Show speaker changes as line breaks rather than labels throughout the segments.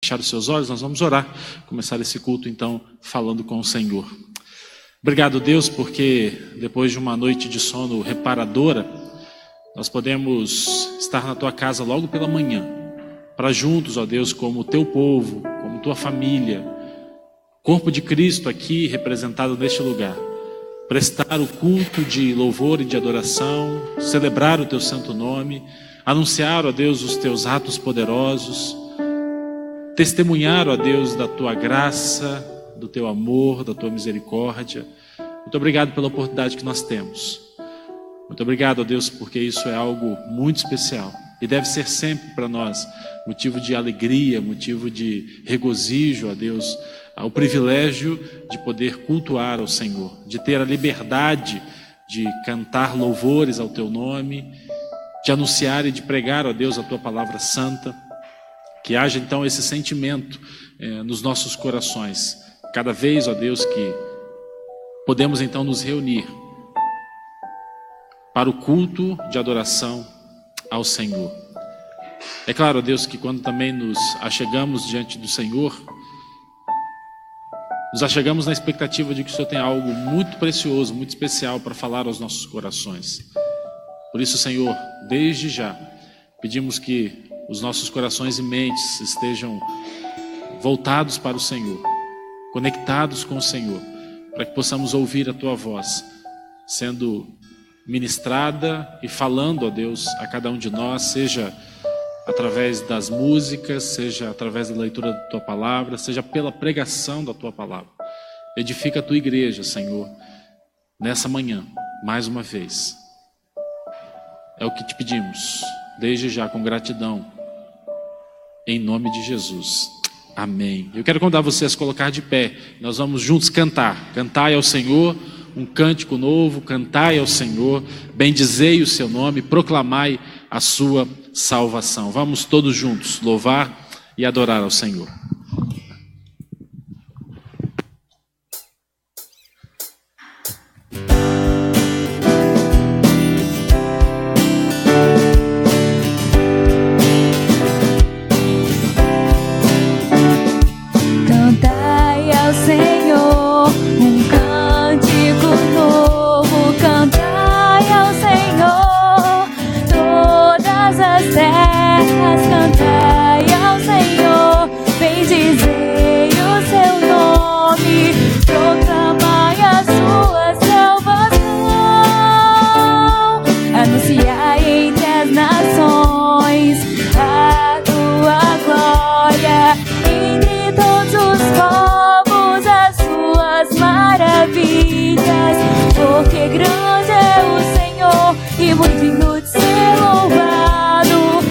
Fechar os seus olhos, nós vamos orar, começar esse culto então falando com o Senhor. Obrigado, Deus, porque depois de uma noite de sono reparadora, nós podemos estar na tua casa logo pela manhã, para juntos, ó Deus, como teu povo, como tua família, corpo de Cristo aqui representado neste lugar, prestar o culto de louvor e de adoração, celebrar o teu santo nome, anunciar, ó Deus, os teus atos poderosos, testemunhar, ó Deus, da tua graça, do teu amor, da tua misericórdia. Muito obrigado pela oportunidade que nós temos. Muito obrigado, ó Deus, porque isso é algo muito especial e deve ser sempre para nós motivo de alegria, motivo de regozijo, ó Deus, o privilégio de poder cultuar ao Senhor, de ter a liberdade de cantar louvores ao teu nome, de anunciar e de pregar, ó Deus, a tua palavra santa. Que haja então esse sentimento nos nossos corações. Cada vez, ó Deus, que podemos então nos reunir para o culto de adoração ao Senhor. É claro, ó Deus, que quando também nos achegamos diante do Senhor, nos achegamos na expectativa de que o Senhor tem algo muito precioso, muito especial para falar aos nossos corações. Por isso, Senhor, desde já, pedimos que os nossos corações e mentes estejam voltados para o Senhor, conectados com o Senhor, para que possamos ouvir a tua voz, sendo ministrada e falando, ó Deus, a cada um de nós, seja através das músicas, seja através da leitura da tua palavra, seja pela pregação da tua palavra. Edifica a tua igreja, Senhor, nessa manhã, mais uma vez. É o que te pedimos, desde já, com gratidão. Em nome de Jesus. Amém. Eu quero convidar você a se colocar de pé. Nós vamos juntos cantar. Cantai ao Senhor um cântico novo. Cantai ao Senhor. Bendizei o seu nome. Proclamai a sua salvação. Vamos todos juntos louvar e adorar ao Senhor.
Cantai ao Senhor, bendizei o seu nome, proclamai a sua salvação, anunciai entre as nações a tua glória, entre todos os povos as suas maravilhas, porque grande é o Senhor e muito digno de ser louvado.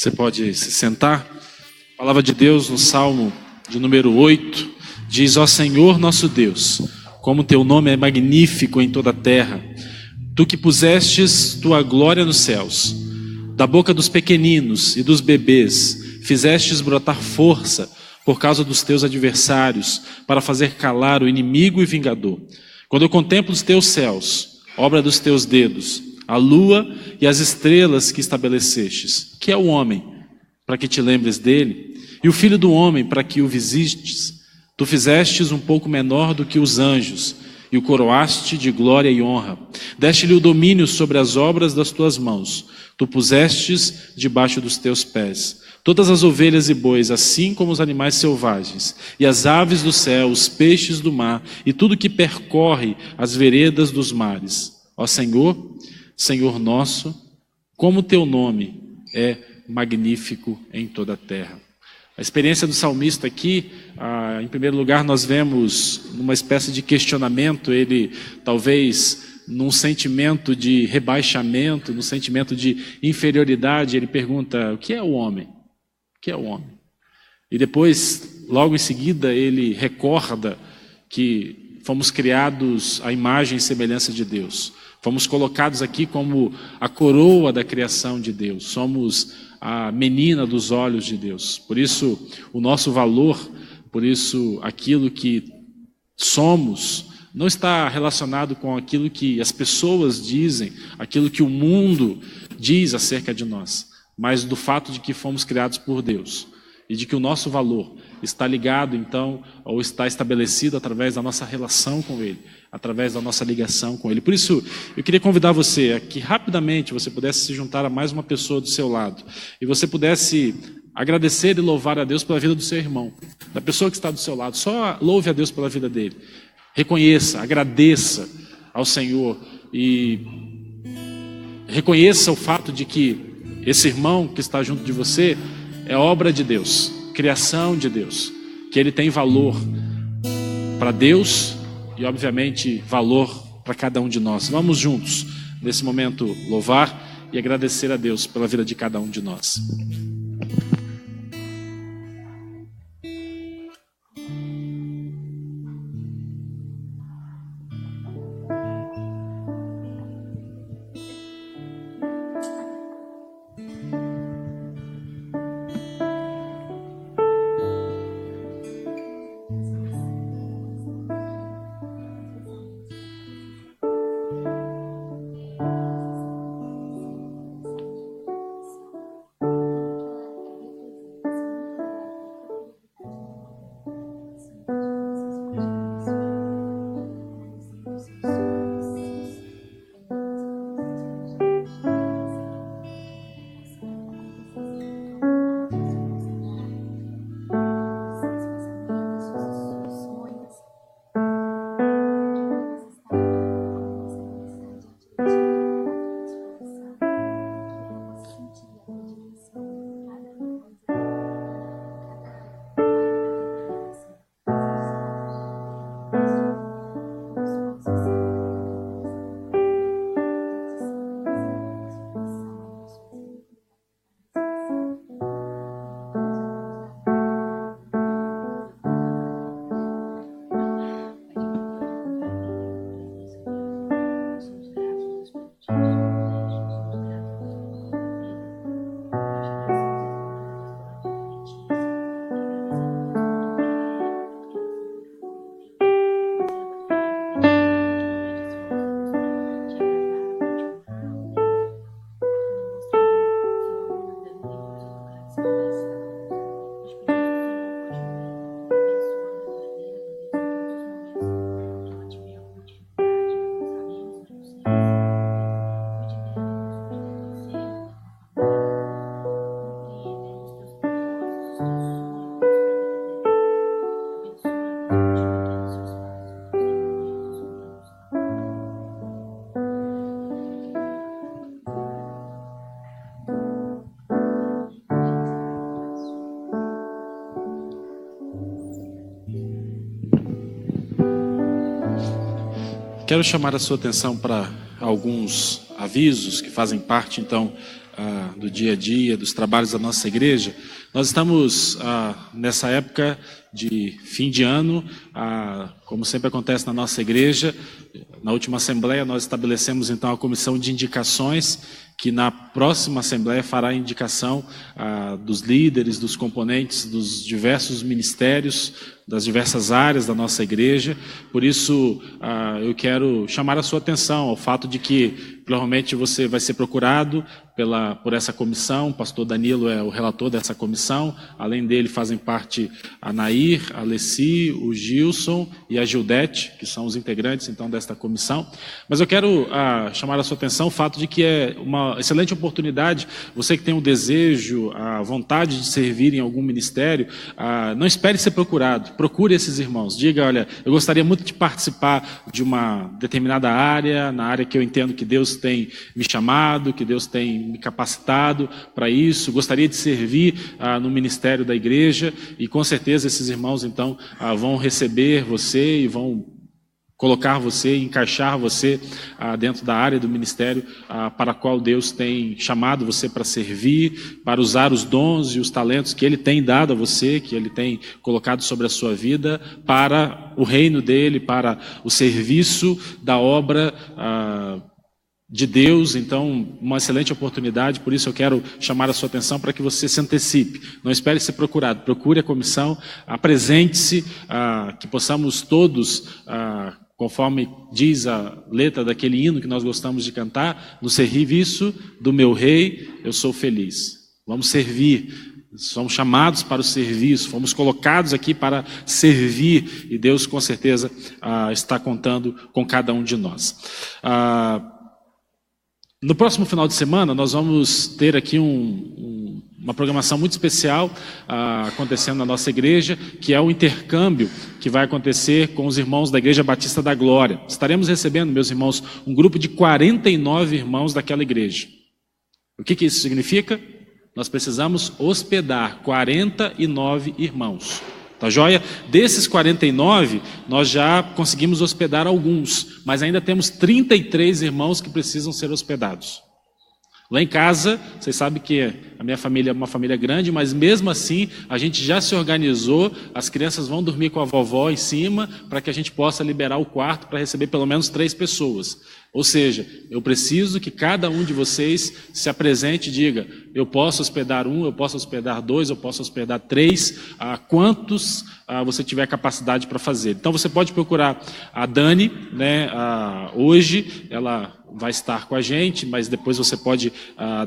Você pode se sentar. A palavra de Deus no Salmo de número 8 diz: ó Senhor nosso Deus, como teu nome é magnífico em toda a terra. Tu que pusestes tua glória nos céus, da boca dos pequeninos e dos bebês fizestes brotar força por causa dos teus adversários, para fazer calar o inimigo e vingador. Quando eu contemplo os teus céus, obra dos teus dedos, a lua e as estrelas que estabelecestes, que é o homem, para que te lembres dele, e o filho do homem, para que o visites. Tu fizestes um pouco menor do que os anjos, e o coroaste de glória e honra. Deste-lhe o domínio sobre as obras das tuas mãos. Tu pusestes debaixo dos teus pés todas as ovelhas e bois, assim como os animais selvagens, e as aves do céu, os peixes do mar, e tudo que percorre as veredas dos mares. Ó Senhor, Senhor nosso, como teu nome é magnífico em toda a terra. A experiência do salmista aqui, em primeiro lugar, nós vemos uma espécie de questionamento, ele talvez num sentimento de rebaixamento, num sentimento de inferioridade, ele pergunta: o que é o homem? O que é o homem? E depois, logo em seguida, ele recorda que fomos criados à imagem e semelhança de Deus. Fomos colocados aqui como a coroa da criação de Deus. Somos a menina dos olhos de Deus. Por isso, o nosso valor, por isso, aquilo que somos, não está relacionado com aquilo que as pessoas dizem, aquilo que o mundo diz acerca de nós, mas do fato de que fomos criados por Deus e de que o nosso valor está ligado, então, ou está estabelecido através da nossa relação com Ele, através da nossa ligação com Ele. Por isso, eu queria convidar você a que rapidamente você pudesse se juntar a mais uma pessoa do seu lado e você pudesse agradecer e louvar a Deus pela vida do seu irmão, da pessoa que está do seu lado. Só louve a Deus pela vida dele. Reconheça, agradeça ao Senhor e reconheça o fato de que esse irmão que está junto de você é obra de Deus, criação de Deus, que ele tem valor para Deus e, obviamente, valor para cada um de nós. Vamos juntos, nesse momento, louvar e agradecer a Deus pela vida de cada um de nós. Quero chamar a sua atenção para alguns avisos que fazem parte, então, do dia a dia, dos trabalhos da nossa igreja, nós estamos nessa época de fim de ano, como sempre acontece na nossa igreja. Na última assembleia nós estabelecemos então a comissão de indicações, que na próxima assembleia fará a indicação dos líderes, dos componentes dos diversos ministérios, das diversas áreas da nossa igreja. Por isso, eu quero chamar a sua atenção ao fato de que provavelmente você vai ser procurado por essa comissão. O pastor Danilo é o relator dessa comissão. Além dele fazem parte a Nair, a Alessi, o Gilson e a Gildete, que são os integrantes então desta comissão. Mas eu quero chamar a sua atenção o fato de que é uma excelente oportunidade. Você que tem o desejo, a vontade de servir em algum ministério, não espere ser procurado. Procure esses irmãos. Diga: olha, eu gostaria muito de participar de uma determinada área, na área que eu entendo que Deus tem me chamado, que Deus tem me capacitado para isso. Gostaria de servir no ministério da igreja, e com certeza esses irmãos então vão receber você e vão colocar você, encaixar você dentro da área do ministério para a qual Deus tem chamado você para servir, para usar os dons e os talentos que Ele tem dado a você, que Ele tem colocado sobre a sua vida, para o reino dEle, para o serviço da obra de Deus. Então, uma excelente oportunidade. Por isso eu quero chamar a sua atenção para que você se antecipe. Não espere ser procurado. Procure a comissão, apresente-se, que possamos todos, conforme diz a letra daquele hino que nós gostamos de cantar, no serviço do meu rei eu sou feliz. Vamos servir. Somos chamados para o serviço, fomos colocados aqui para servir, e Deus com certeza está contando com cada um de nós. No próximo final de semana nós vamos ter aqui uma programação muito especial acontecendo na nossa igreja, que é o intercâmbio que vai acontecer com os irmãos da Igreja Batista da Glória. Estaremos recebendo, meus irmãos, um grupo de 49 irmãos daquela igreja. O que isso significa? Nós precisamos hospedar 49 irmãos. Tá joia? Desses 49, nós já conseguimos hospedar alguns, mas ainda temos 33 irmãos que precisam ser hospedados. Lá em casa, vocês sabem que a minha família é uma família grande, mas mesmo assim a gente já se organizou. As crianças vão dormir com a vovó em cima para que a gente possa liberar o quarto para receber pelo menos 3 pessoas. Ou seja, eu preciso que cada um de vocês se apresente e diga: eu posso hospedar 1, eu posso hospedar 2, eu posso hospedar 3, quantos você tiver capacidade para fazer. Então você pode procurar a Dani, né? Hoje ela vai estar com a gente, mas depois você pode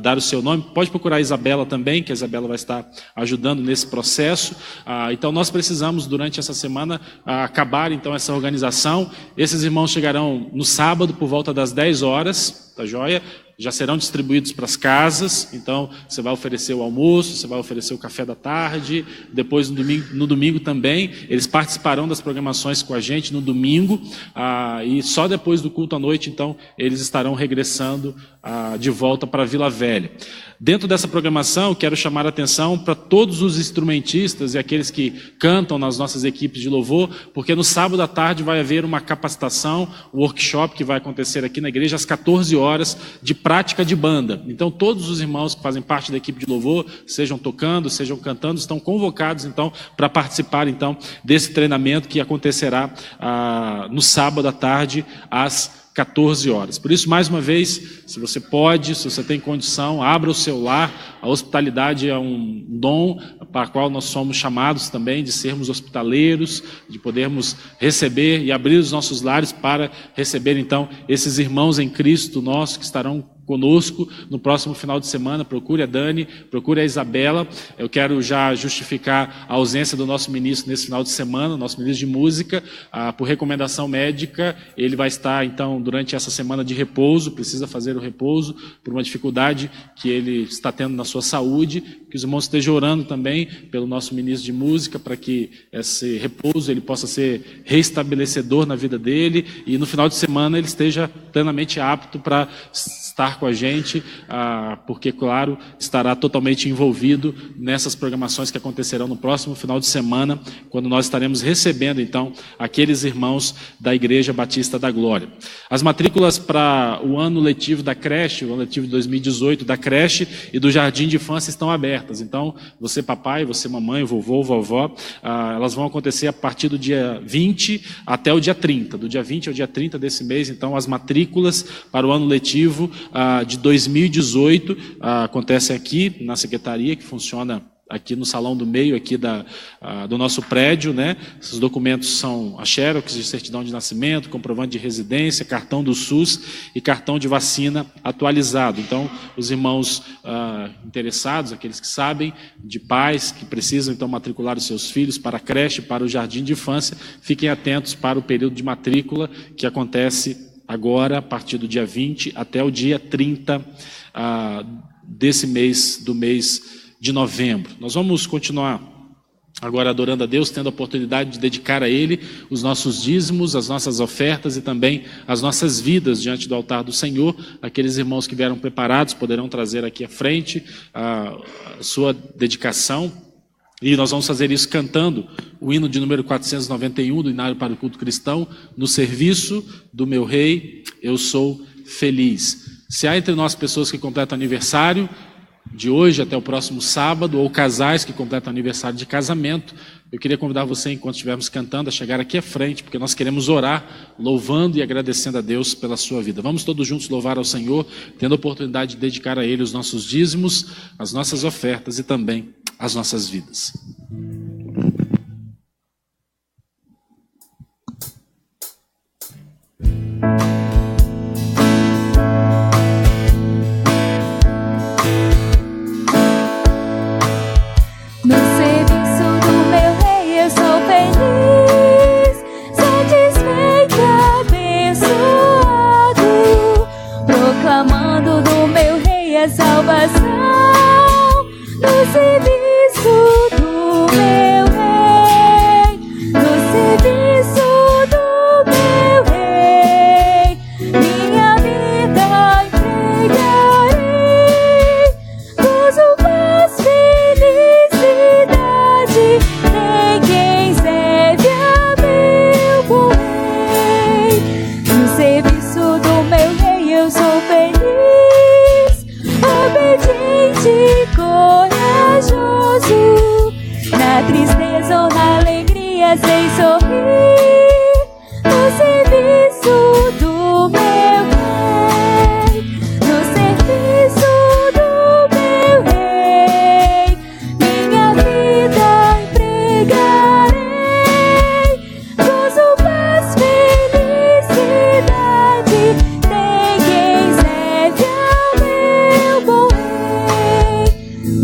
dar o seu nome. Pode procurar a Isabela também, que a Isabela vai estar ajudando nesse processo. Então nós precisamos, durante essa semana, acabar então essa organização. Esses irmãos chegarão no sábado por volta das 10 horas, tá joia? Já serão distribuídos para as casas. Então você vai oferecer o almoço, você vai oferecer o café da tarde. Depois no domingo também eles participarão das programações com a gente no domingo, e só depois do culto à noite então eles estarão regressando de volta para Vila Velha. Dentro dessa programação, quero chamar a atenção para todos os instrumentistas e aqueles que cantam nas nossas equipes de louvor, porque no sábado à tarde vai haver uma capacitação, um workshop que vai acontecer aqui na igreja às 14 horas, de prática de banda. Então todos os irmãos que fazem parte da equipe de louvor, sejam tocando, sejam cantando, estão convocados então para participar então desse treinamento que acontecerá no sábado à tarde às 14 horas. Por isso, mais uma vez, se você pode, se você tem condição, abra o seu lar. A hospitalidade é um dom para o qual nós somos chamados também de sermos hospitaleiros, de podermos receber e abrir os nossos lares para receber então esses irmãos em Cristo nossos que estarão conosco no próximo final de semana. Procure a Dani, procure a Isabela. Eu quero já justificar a ausência do nosso ministro nesse final de semana, nosso ministro de música, por recomendação médica. Ele vai estar então durante essa semana de repouso, precisa fazer o repouso por uma dificuldade que ele está tendo na sua saúde. Que os irmãos estejam orando também pelo nosso ministro de música, para que esse repouso ele possa ser restabelecedor na vida dele, e no final de semana ele esteja plenamente apto para estar estar com a gente, porque, claro, estará totalmente envolvido nessas programações que acontecerão no próximo final de semana, quando nós estaremos recebendo, então, aqueles irmãos da Igreja Batista da Glória. As matrículas para o ano letivo da creche, o ano letivo de 2018 da creche e do jardim de infância estão abertas. Então, você papai, você mamãe, vovô, vovó, elas vão acontecer a partir do dia 20 até o dia 30. Do dia 20 ao dia 30 desse mês, então, as matrículas para o ano letivo de 2018 acontecem aqui na secretaria, que funciona aqui no salão do meio aqui do nosso prédio, né? Esses documentos são a xerox de certidão de nascimento, comprovante de residência, cartão do SUS e cartão de vacina atualizado. Então, os irmãos interessados, aqueles que sabem, de pais que precisam então matricular os seus filhos para a creche, para o jardim de infância, fiquem atentos para o período de matrícula que acontece agora, a partir do dia 20 até o dia 30 desse mês, do mês de novembro. Nós vamos continuar agora adorando a Deus, tendo a oportunidade de dedicar a Ele os nossos dízimos, as nossas ofertas e também as nossas vidas diante do altar do Senhor. Aqueles irmãos que vieram preparados poderão trazer aqui à frente a sua dedicação. E nós vamos fazer isso cantando o hino de número 491 do Inário para o Culto Cristão, no serviço do meu Rei, eu sou feliz. Se há entre nós pessoas que completam aniversário, de hoje até o próximo sábado, ou casais que completam aniversário de casamento, eu queria convidar você, enquanto estivermos cantando, a chegar aqui à frente, porque nós queremos orar, louvando e agradecendo a Deus pela sua vida. Vamos todos juntos louvar ao Senhor, tendo a oportunidade de dedicar a Ele os nossos dízimos, as nossas ofertas e também as nossas vidas.
Salvação no serviço do meu Rei, no serviço do meu Rei, minha vida entregarei, gozo, paz, felicidade, tem quem serve a meu bom Rei, no serviço do meu Rei eu sou feliz. Obediente, corajoso, na tristeza ou na alegria, sem sorrir, no serviço do meu Rei, no serviço do meu Rei, minha vida empregarei, gozo, paz, felicidade, tem quem serve a meu bom Rei,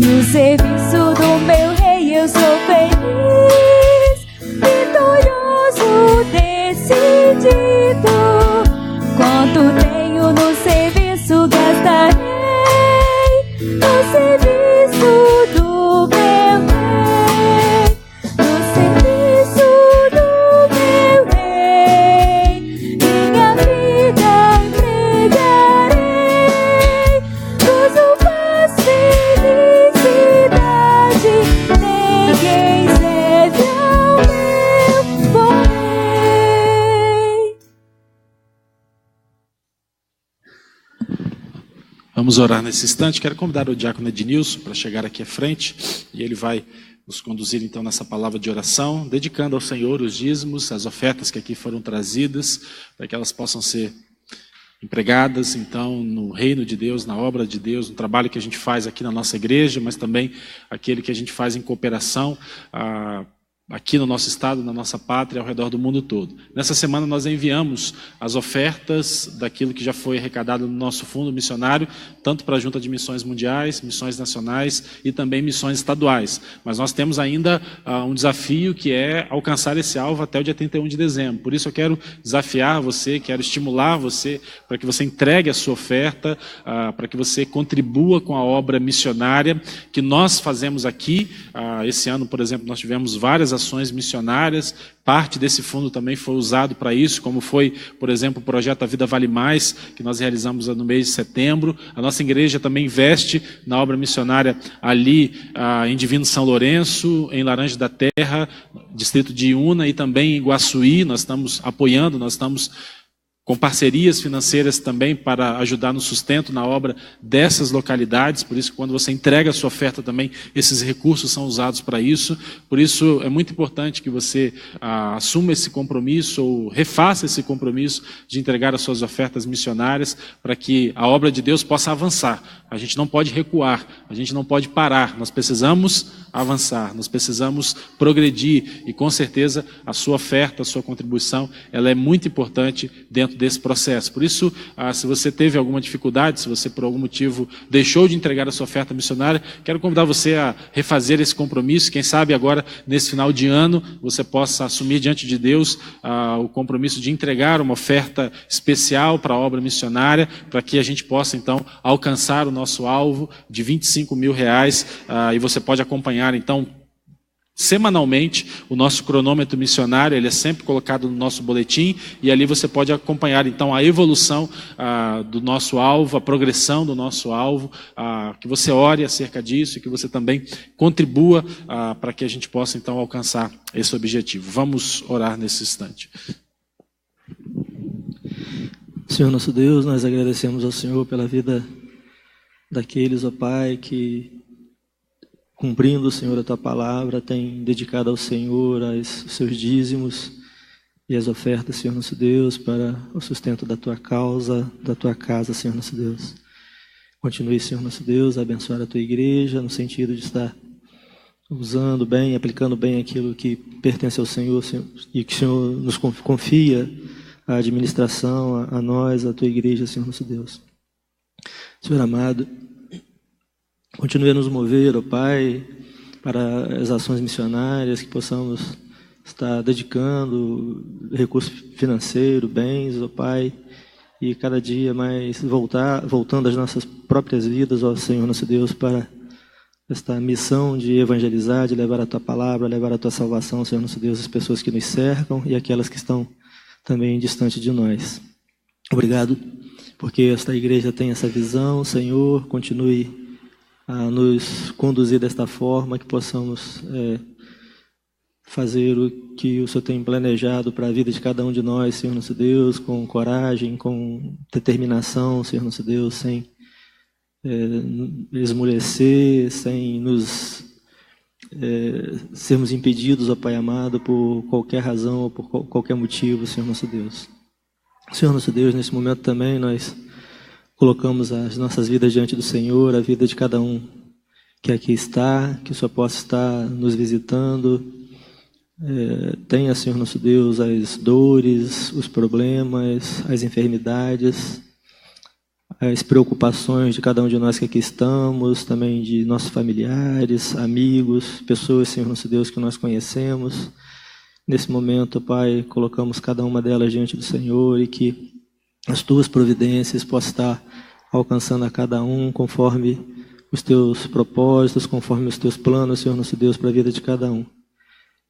no serviço do meu Rei eu sou feliz, vitorioso, decidido, quanto tenho no serviço gastarei, no serviço do meu Rei, no serviço do meu Rei, minha vida empregarei, gozo, paz, felicidade, tem quem serve ao meu bom Rei.
Vamos orar nesse instante. Quero convidar o diácono Ednilson para chegar aqui à frente e ele vai nos conduzir então nessa palavra de oração, dedicando ao Senhor os dízimos, as ofertas que aqui foram trazidas, para que elas possam ser empregadas então no reino de Deus, na obra de Deus, no trabalho que a gente faz aqui na nossa igreja, mas também aquele que a gente faz em cooperação aqui no nosso estado, na nossa pátria, ao redor do mundo todo. Nessa semana nós enviamos as ofertas daquilo que já foi arrecadado no nosso fundo missionário, tanto para a Junta de Missões Mundiais, Missões Nacionais e também Missões Estaduais. Mas nós temos ainda um desafio, que é alcançar esse alvo até o dia 31 de dezembro. Por isso eu quero desafiar você, quero estimular você para que você entregue a sua oferta, para que você contribua com a obra missionária que nós fazemos aqui. Esse ano, por exemplo, nós tivemos várias ações ações missionárias. Parte desse fundo também foi usado para isso, como foi, por exemplo, o projeto A Vida Vale Mais, que nós realizamos no mês de setembro. A nossa igreja também investe na obra missionária ali em Divino São Lourenço, em Laranja da Terra, distrito de Iuna, e também em Iguaçuí. Nós estamos apoiando, nós estamos com parcerias financeiras também para ajudar no sustento na obra dessas localidades. Por isso, quando você entrega a sua oferta também, esses recursos são usados para isso. Por isso, é muito importante que você assuma esse compromisso ou refaça esse compromisso de entregar as suas ofertas missionárias para que a obra de Deus possa avançar. A gente não pode recuar, a gente não pode parar. Nós precisamos avançar, nós precisamos progredir e, com certeza, a sua oferta, a sua contribuição, ela é muito importante dentro desse processo. Por isso, se você teve alguma dificuldade, se você por algum motivo deixou de entregar a sua oferta missionária, quero convidar você a refazer esse compromisso. Quem sabe agora, nesse final de ano, você possa assumir diante de Deus o compromisso de entregar uma oferta especial para a obra missionária, para que a gente possa então alcançar o nosso alvo de R$25 mil, e você pode acompanhar então semanalmente o nosso cronômetro missionário. Ele é sempre colocado no nosso boletim, e ali você pode acompanhar então a evolução do nosso alvo, a progressão do nosso alvo, que você ore acerca disso e que você também contribua para que a gente possa então alcançar esse objetivo. Vamos orar nesse instante.
Senhor nosso Deus, nós agradecemos ao Senhor pela vida daqueles, ó Pai, que, cumprindo, Senhor, a Tua palavra, tem dedicado ao Senhor os seus dízimos e as ofertas, Senhor nosso Deus, para o sustento da Tua causa, da Tua casa, Senhor nosso Deus. Continue, Senhor nosso Deus, a abençoar a Tua igreja, no sentido de estar usando bem, aplicando bem aquilo que pertence ao Senhor, Senhor, e que o Senhor nos confia a administração, a nós, a Tua igreja, Senhor nosso Deus. Senhor amado, continue a nos mover, ó Pai, para as ações missionárias, que possamos estar dedicando recurso financeiro, bens, ó Pai, e cada dia mais voltando às nossas próprias vidas, ó Senhor nosso Deus, para esta missão de evangelizar, de levar a Tua palavra, levar a Tua salvação, Senhor nosso Deus, às pessoas que nos cercam e aquelas que estão também distante de nós. Obrigado, porque esta igreja tem essa visão. Senhor, continue a nos conduzir desta forma, que possamos fazer o que o Senhor tem planejado para a vida de cada um de nós, Senhor nosso Deus, com coragem, com determinação, Senhor nosso Deus, sem esmorecer, sem nos sermos impedidos, ó Pai amado, por qualquer razão ou por qualquer motivo, Senhor nosso Deus. Senhor nosso Deus, nesse momento também nós colocamos as nossas vidas diante do Senhor, a vida de cada um que aqui está, que o Senhor possa estar nos visitando. Tenha, Senhor nosso Deus, as dores, os problemas, as enfermidades, as preocupações de cada um de nós que aqui estamos, também de nossos familiares, amigos, pessoas, Senhor nosso Deus, que nós conhecemos. Nesse momento, Pai, colocamos cada uma delas diante do Senhor, e que as Tuas providências possam estar alcançando a cada um conforme os Teus propósitos, conforme os Teus planos, Senhor nosso Deus, para a vida de cada um.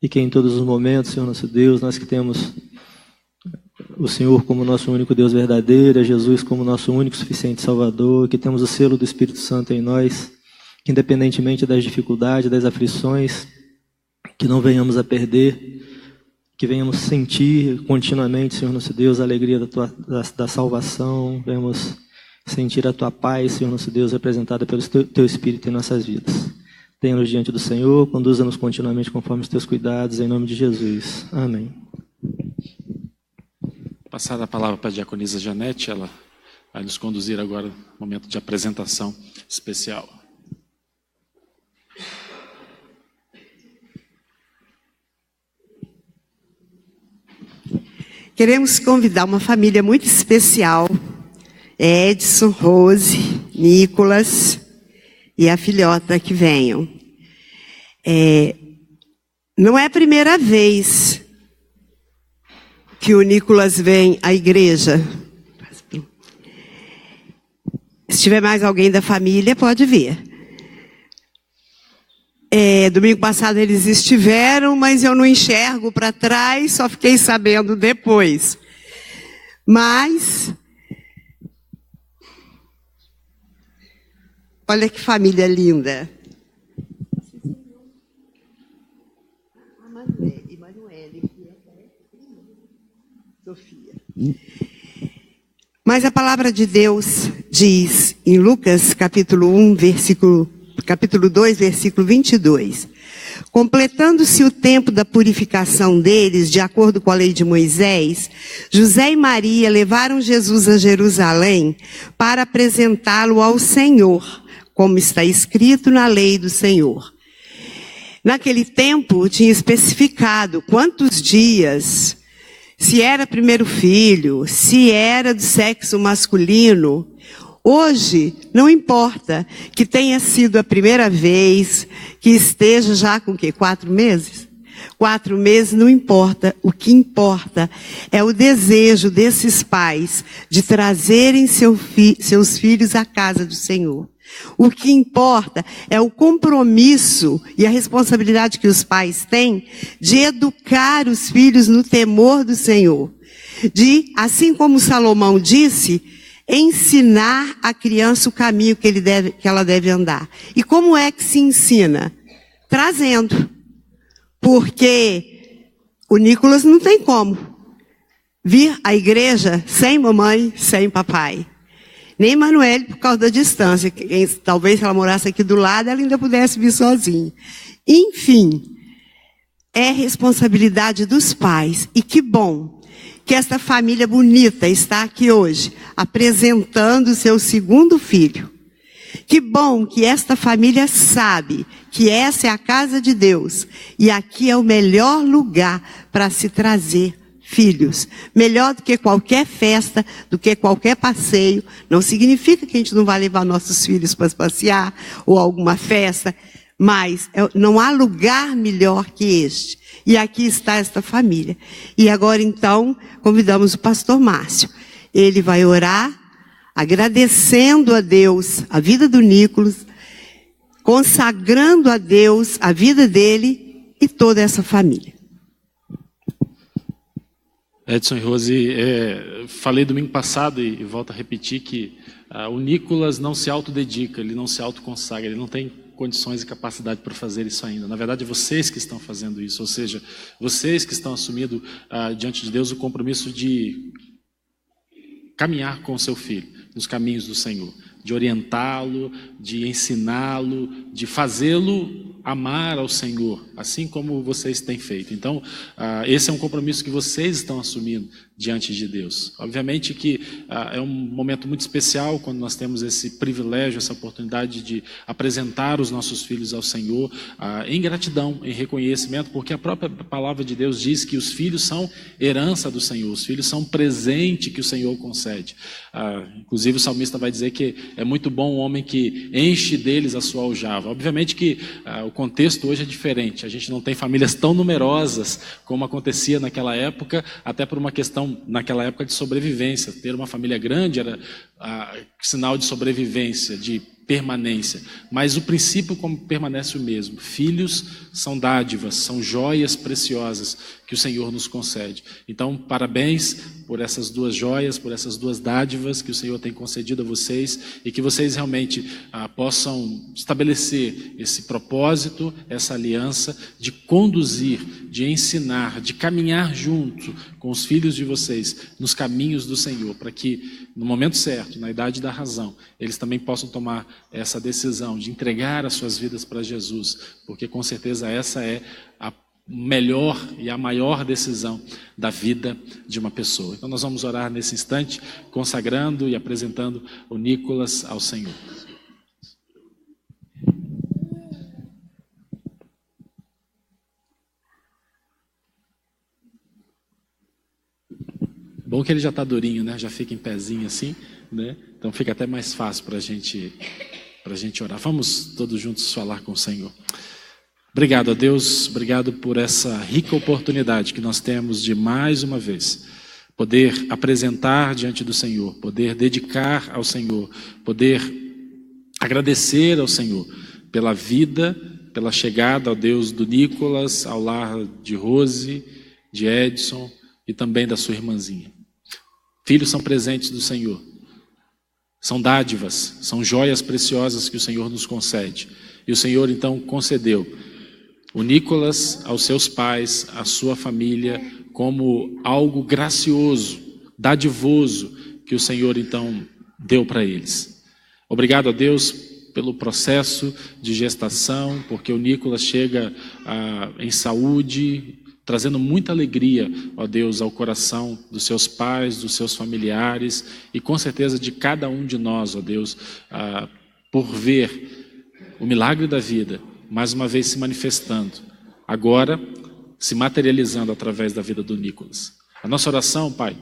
E que em todos os momentos, Senhor nosso Deus, nós que temos o Senhor como nosso único Deus verdadeiro, Jesus como nosso único suficiente Salvador, que temos o selo do Espírito Santo em nós, que independentemente das dificuldades, das aflições, que não venhamos a perder, que venhamos sentir continuamente, Senhor nosso Deus, a alegria da salvação, venhamos sentir a Tua paz, Senhor nosso Deus, representada pelo Teu Espírito em nossas vidas. Tenha-nos diante do Senhor, conduza-nos continuamente conforme os Teus cuidados, em nome de Jesus. Amém.
Passada a palavra para a diaconisa Janete, ela vai nos conduzir agora no momento de apresentação especial.
Queremos convidar uma família muito especial, Edson, Rose, Nicolas e a filhota que venham. Não é a primeira vez que o Nicolas vem à igreja. Se tiver mais alguém da família, pode vir. Domingo passado eles estiveram, mas eu não enxergo para trás, só fiquei sabendo depois. Mas, olha que família linda. Emanuele, Sofia. Mas a palavra de Deus diz em Lucas capítulo 2, versículo 22. Completando-se o tempo da purificação deles, de acordo com a lei de Moisés, José e Maria levaram Jesus a Jerusalém para apresentá-lo ao Senhor, como está escrito na lei do Senhor. Naquele tempo tinha especificado quantos dias, se era primeiro filho, se era do sexo masculino. Hoje, não importa que tenha sido a primeira vez, que esteja já com 4 meses? 4 meses não importa. O que importa é o desejo desses pais de trazerem seus filhos à casa do Senhor. O que importa é o compromisso e a responsabilidade que os pais têm de educar os filhos no temor do Senhor. De, assim como Salomão disse, ensinar a criança o caminho que ela deve andar. E como é que se ensina? Trazendo. Porque o Nicolas não tem como vir à igreja sem mamãe, sem papai. Nem Emanuele por causa da distância. Talvez se ela morasse aqui do lado, ela ainda pudesse vir sozinha. Enfim, é responsabilidade dos pais. E que bom que esta família bonita está aqui hoje, apresentando o seu segundo filho. Que bom que esta família sabe que essa é a casa de Deus e aqui é o melhor lugar para se trazer filhos. Melhor do que qualquer festa, do que qualquer passeio. Não significa que a gente não vai levar nossos filhos para passear ou alguma festa, mas não há lugar melhor que este. E aqui está esta família. E agora, então, convidamos o pastor Márcio. Ele vai orar, agradecendo a Deus a vida do Nicolas, consagrando a Deus a vida dele e toda essa família.
Edson e Rose, falei domingo passado e volto a repetir que o Nicolas não se autodedica, ele não se autoconsagra, ele não tem condições e capacidade para fazer isso ainda. Na verdade, vocês que estão fazendo isso, ou seja, vocês que estão assumindo diante de Deus o compromisso de caminhar com o seu filho nos caminhos do Senhor, de orientá-lo, de ensiná-lo, de fazê-lo amar ao Senhor, assim como vocês têm feito. Então, esse é um compromisso que vocês estão assumindo diante de Deus. Obviamente que é um momento muito especial quando nós temos esse privilégio, essa oportunidade de apresentar os nossos filhos ao Senhor em gratidão, em reconhecimento, porque a própria palavra de Deus diz que os filhos são herança do Senhor, os filhos são presente que o Senhor concede. Inclusive o salmista vai dizer que é muito bom o homem que enche deles a sua aljava. Obviamente que o contexto hoje é diferente, a gente não tem famílias tão numerosas como acontecia naquela época, até por uma questão naquela época de sobrevivência. Ter uma família grande era sinal de sobrevivência, de permanência, mas o princípio como permanece o mesmo. Filhos são dádivas, são joias preciosas que o Senhor nos concede. Então, parabéns por essas duas joias, por essas duas dádivas que o Senhor tem concedido a vocês e que vocês realmente possam estabelecer esse propósito, essa aliança de conduzir, de ensinar, de caminhar junto com os filhos de vocês nos caminhos do Senhor, para que no momento certo, na idade da razão, eles também possam tomar essa decisão de entregar as suas vidas para Jesus, porque com certeza essa é a melhor e a maior decisão da vida de uma pessoa. Então nós vamos orar nesse instante, consagrando e apresentando o Nicolas ao Senhor. Bom que ele já está durinho, né? Já fica em pezinho assim, né? Então fica até mais fácil para a gente orar. Vamos todos juntos falar com o Senhor. Obrigado a Deus, obrigado por essa rica oportunidade que nós temos de mais uma vez poder apresentar diante do Senhor, poder dedicar ao Senhor, poder agradecer ao Senhor pela vida pela chegada, ó Deus, do Nicolas ao lar de Rose, de Edson e também da sua irmãzinha. Filhos são presentes do Senhor, são dádivas, são joias preciosas que o Senhor nos concede. E o Senhor então concedeu o Nicolas aos seus pais, à sua família, como algo gracioso, dadivoso, que o Senhor então deu para eles. Obrigado a Deus pelo processo de gestação, porque o Nicolas chega em saúde, trazendo muita alegria, ó Deus, ao coração dos seus pais, dos seus familiares e com certeza de cada um de nós, ó Deus, por ver o milagre da vida, mais uma vez se manifestando, agora se materializando através da vida do Nicolas. A nossa oração, Pai,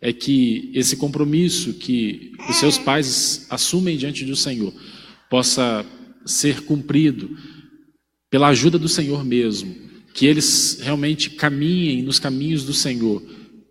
é que esse compromisso que os seus pais assumem diante do Senhor possa ser cumprido pela ajuda do Senhor mesmo, que eles realmente caminhem nos caminhos do Senhor,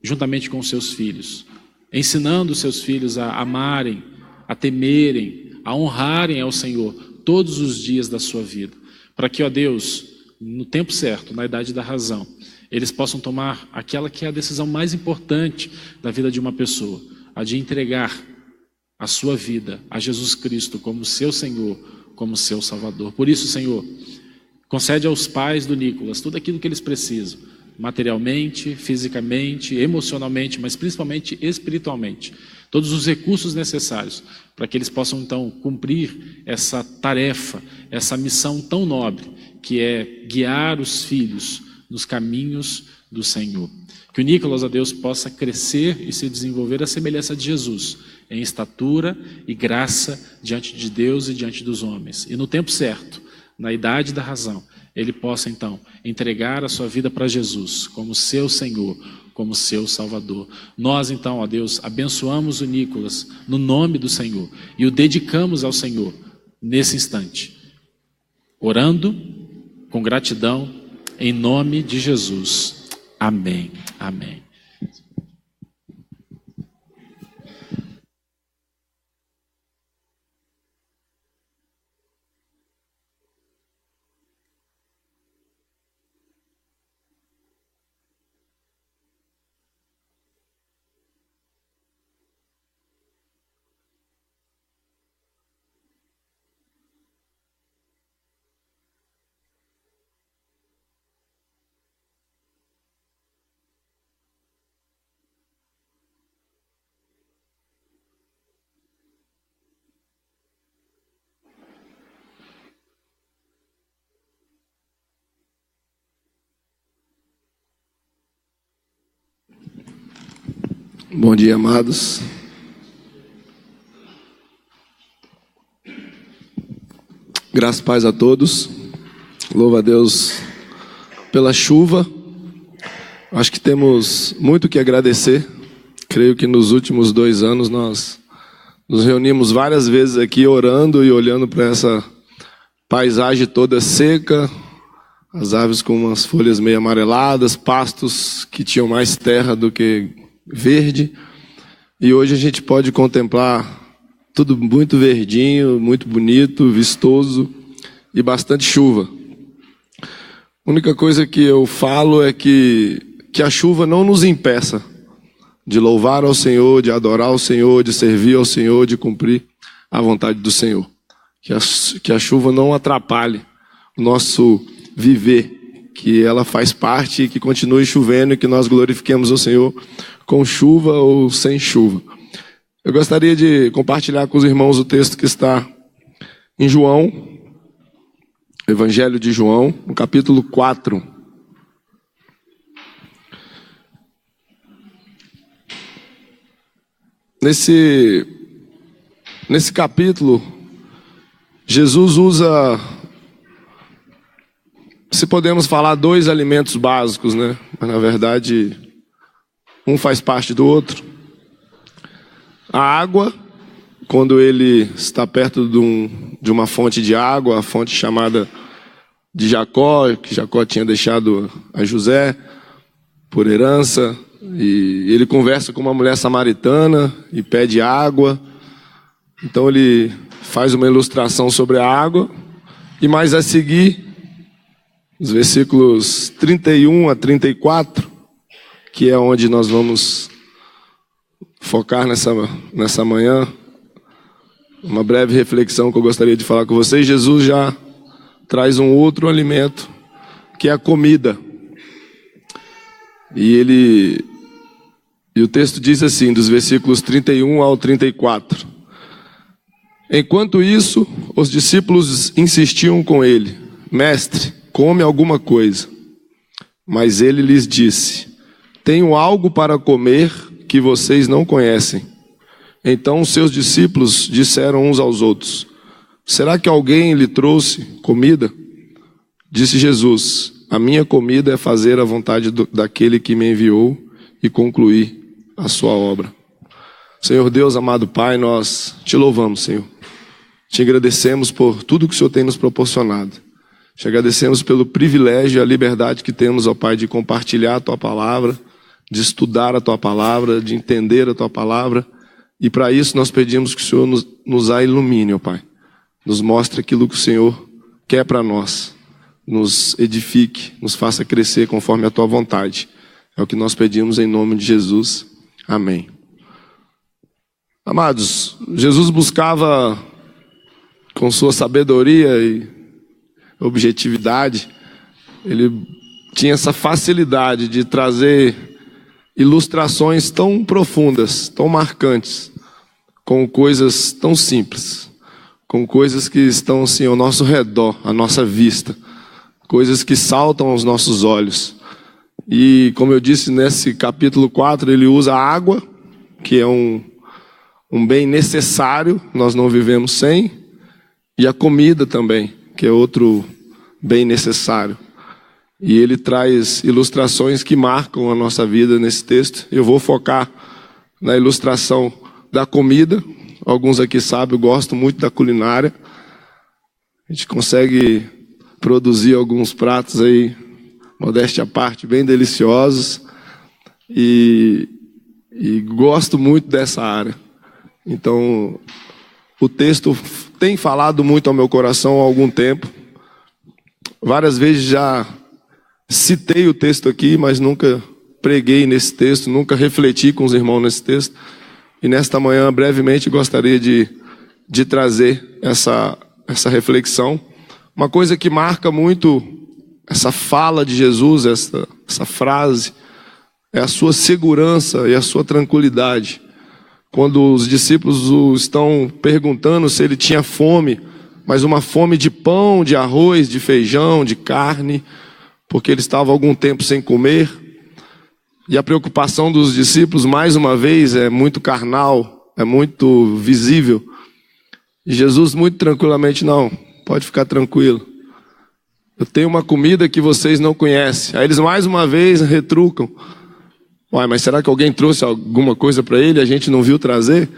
juntamente com os seus filhos, ensinando os seus filhos a amarem, a temerem, a honrarem ao Senhor todos os dias da sua vida, para que, ó Deus, no tempo certo, na idade da razão, eles possam tomar aquela que é a decisão mais importante da vida de uma pessoa, a de entregar a sua vida a Jesus Cristo como seu Senhor, como seu Salvador. Por isso, Senhor, concede aos pais do Nicolas tudo aquilo que eles precisam, materialmente, fisicamente, emocionalmente, mas principalmente espiritualmente. Todos os recursos necessários para que eles possam então cumprir essa tarefa, essa missão tão nobre, que é guiar os filhos nos caminhos do Senhor. Que o Nicolas, ó Deus, possa crescer e se desenvolver à semelhança de Jesus, em estatura e graça diante de Deus e diante dos homens. E no tempo certo, na idade da razão, ele possa então entregar a sua vida para Jesus como seu Senhor, como seu Salvador. Nós então, ó Deus, abençoamos o Nicolas no nome do Senhor e o dedicamos ao Senhor nesse instante, orando com gratidão em nome de Jesus. Amém. Amém.
Bom dia, amados. Graças e paz a todos. Louvo a Deus pela chuva. Acho que temos muito que agradecer. Creio que nos últimos 2 anos nós nos reunimos várias vezes aqui orando e olhando para essa paisagem toda seca, as árvores com umas folhas meio amareladas, pastos que tinham mais terra do que verde, e hoje a gente pode contemplar tudo muito verdinho, muito bonito, vistoso e bastante chuva. A única coisa que eu falo é que a chuva não nos impeça de louvar ao Senhor, de adorar ao Senhor, de servir ao Senhor, de cumprir a vontade do Senhor. Que a chuva não atrapalhe o nosso viver, que ela faz parte e que continue chovendo e que nós glorifiquemos o Senhor com chuva ou sem chuva. Eu gostaria de compartilhar com os irmãos o texto que está em João, Evangelho de João, no capítulo 4. Nesse capítulo, Jesus usa, se podemos falar, 2 alimentos básicos, né? Mas na verdade um faz parte do outro. A água, quando ele está perto de uma fonte de água, a fonte chamada de Jacó, que Jacó tinha deixado a José por herança, e ele conversa com uma mulher samaritana e pede água. Então ele faz uma ilustração sobre a água, e mais a seguir os versículos 31 a 34, que é onde nós vamos focar nessa manhã. Uma breve reflexão que eu gostaria de falar com vocês. Jesus já traz um outro alimento, que é a comida. E o texto diz assim, dos versículos 31 ao 34. Enquanto isso, os discípulos insistiam com ele: Mestre, come alguma coisa. Mas ele lhes disse: Tenho algo para comer que vocês não conhecem. Então os seus discípulos disseram uns aos outros: Será que alguém lhe trouxe comida? Disse Jesus: A minha comida é fazer a vontade daquele que me enviou e concluir a sua obra. Senhor Deus, amado Pai, nós te louvamos, Senhor. Te agradecemos por tudo que o Senhor tem nos proporcionado. Te agradecemos pelo privilégio e a liberdade que temos, ó Pai, de compartilhar a Tua palavra, de estudar a Tua palavra, de entender a Tua palavra. E para isso nós pedimos que o Senhor nos a ilumine, ó Pai. Nos mostre aquilo que o Senhor quer para nós. Nos edifique, nos faça crescer conforme a Tua vontade. É o que nós pedimos em nome de Jesus. Amém. Amados, Jesus buscava, com sua sabedoria e objetividade, ele tinha essa facilidade de trazer ilustrações tão profundas, tão marcantes, com coisas tão simples, com coisas que estão assim ao nosso redor, à nossa vista, coisas que saltam aos nossos olhos. E como eu disse, nesse capítulo 4, ele usa a água, que é um bem necessário, nós não vivemos sem, e a comida também, que é outro bem necessário. E ele traz ilustrações que marcam a nossa vida nesse texto. Eu vou focar na ilustração da comida. Alguns aqui sabem, eu gosto muito da culinária. A gente consegue produzir alguns pratos aí, modéstia à parte, bem deliciosos. E gosto muito dessa área. Então, o texto tem falado muito ao meu coração há algum tempo. Várias vezes já citei o texto aqui, mas nunca preguei nesse texto, nunca refleti com os irmãos nesse texto. E nesta manhã, brevemente, gostaria de trazer essa reflexão. Uma coisa que marca muito essa fala de Jesus, essa frase, é a sua segurança e a sua tranquilidade. Quando os discípulos o estão perguntando se ele tinha fome, mas uma fome de pão, de arroz, de feijão, de carne, porque ele estava algum tempo sem comer. E a preocupação dos discípulos, mais uma vez, é muito carnal, é muito visível. E Jesus muito tranquilamente: não, pode ficar tranquilo. Eu tenho uma comida que vocês não conhecem. Aí eles mais uma vez retrucam: uai, mas será que alguém trouxe alguma coisa para ele e a gente não viu trazer?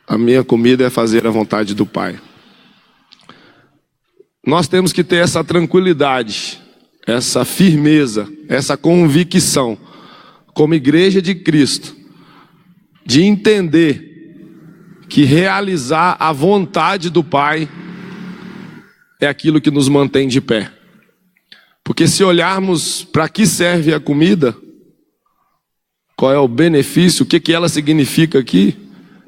A minha comida é fazer a vontade do Pai. Nós temos que ter essa tranquilidade, essa firmeza, essa convicção, como igreja de Cristo, de entender que realizar a vontade do Pai é aquilo que nos mantém de pé. Porque se olharmos para que serve a comida, qual é o benefício, o que ela significa aqui,